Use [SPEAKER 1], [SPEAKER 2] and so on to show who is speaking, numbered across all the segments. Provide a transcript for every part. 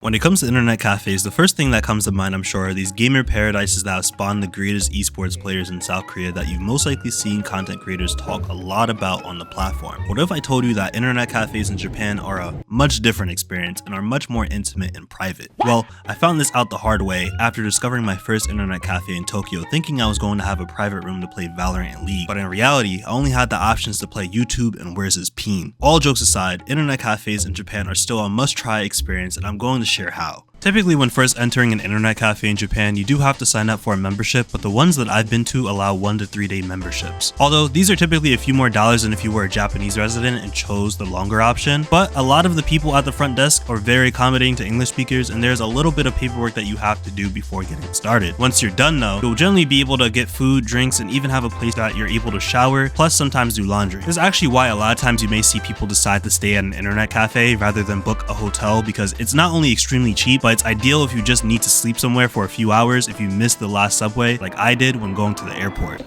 [SPEAKER 1] When it comes to internet cafes, the first thing that comes to mind, I'm sure, are these gamer paradises that have spawned the greatest esports players in South Korea that you've most likely seen content creators talk a lot about on the platform. What if I told you that internet cafes in Japan are a much different experience and are much more intimate and private? Well, I found this out the hard way after discovering my first internet cafe in Tokyo, thinking I was going to have a private room to play Valorant and League, but in reality, I only had the options to play YouTube and Where's His Peen. All jokes aside, internet cafes in Japan are still a must-try experience, and I'm going to share how. Typically, when first entering an internet cafe in Japan, you do have to sign up for a membership, but the ones that I've been to allow 1 to 3 day memberships. Although these are typically a few more dollars than if you were a Japanese resident and chose the longer option, but a lot of the people at the front desk are very accommodating to English speakers, and there's a little bit of paperwork that you have to do before getting started. Once you're done though, you'll generally be able to get food, drinks, and even have a place that you're able to shower, plus sometimes do laundry. This is actually why a lot of times you may see people decide to stay at an internet cafe rather than book a hotel, because it's not only extremely cheap, but it's ideal if you just need to sleep somewhere for a few hours if you missed the last subway like I did when going to the airport.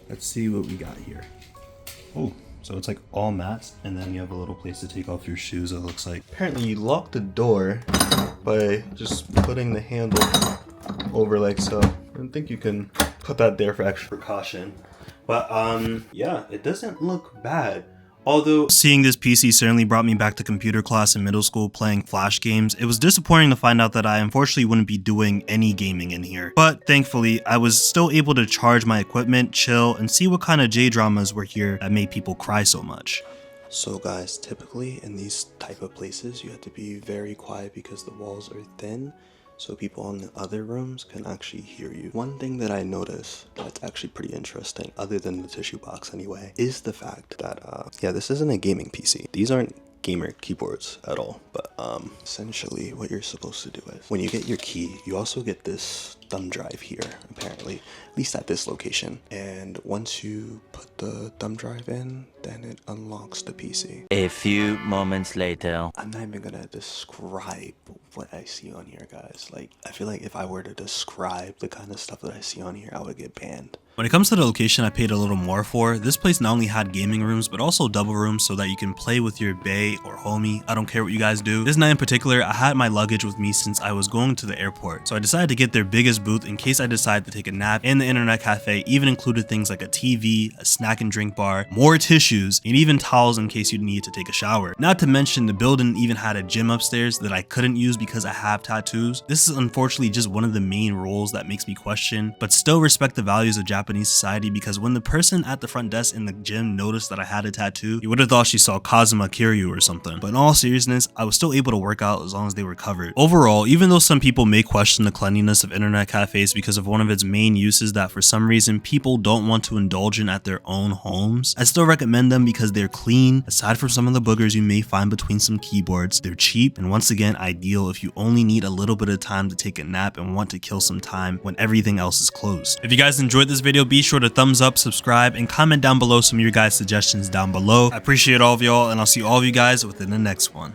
[SPEAKER 1] Let's see what we got here. Oh, so it's like all mats, and then you have a little place to take off your shoes, it looks like. Apparently you lock the door by just putting the handle over like so. I think you can put that there for extra precaution. But yeah, it doesn't look bad. Although seeing this PC certainly brought me back to computer class in middle school playing Flash games, it was disappointing to find out that I unfortunately wouldn't be doing any gaming in here. But thankfully, I was still able to charge my equipment, chill, and see what kind of J-dramas were here that made people cry so much. So guys, typically in these type of places, you have to be very quiet because the walls are thin, so people in the other rooms can actually hear you. One thing that I noticed that's actually pretty interesting, other than the tissue box anyway, is the fact that, yeah, this isn't a gaming PC. These aren't gamer keyboards at all, but essentially what you're supposed to do is, when you get your key, you also get this thumb drive here, apparently, at least at this location. And once you put the thumb drive in, then it unlocks the PC.
[SPEAKER 2] A few moments later.
[SPEAKER 1] I'm not even gonna describe what I see on here, guys. Like, I feel like if I were to describe the kind of stuff that I see on here, I would get banned. When it comes to the location I paid a little more for, this place not only had gaming rooms, but also double rooms so that you can play with your bae or homie. I don't care what you guys do. This night in particular, I had my luggage with me since I was going to the airport. So I decided to get their biggest booth in case I decide to take a nap, and the internet cafe even included things like a TV, a snack and drink bar, more tissues, and even towels in case you need to take a shower. Not to mention the building even had a gym upstairs that I couldn't use because I have tattoos. This is unfortunately just one of the main roles that makes me question, but still respect the values of Japanese society, because when the person at the front desk in the gym noticed that I had a tattoo, you would have thought she saw Kazuma Kiryu or something. But in all seriousness, I was still able to work out as long as they were covered. Overall, even though some people may question the cleanliness of internet cafes because of one of its main uses that for some reason people don't want to indulge in at their own homes, I still recommend them because they're clean. Aside from some of the boogers you may find between some keyboards, they're cheap, and once again ideal if you only need a little bit of time to take a nap and want to kill some time when everything else is closed. If you guys enjoyed this video, be sure to thumbs up, subscribe, and comment down below some of your guys' suggestions down below. I appreciate all of y'all, and I'll see all of you guys within the next one.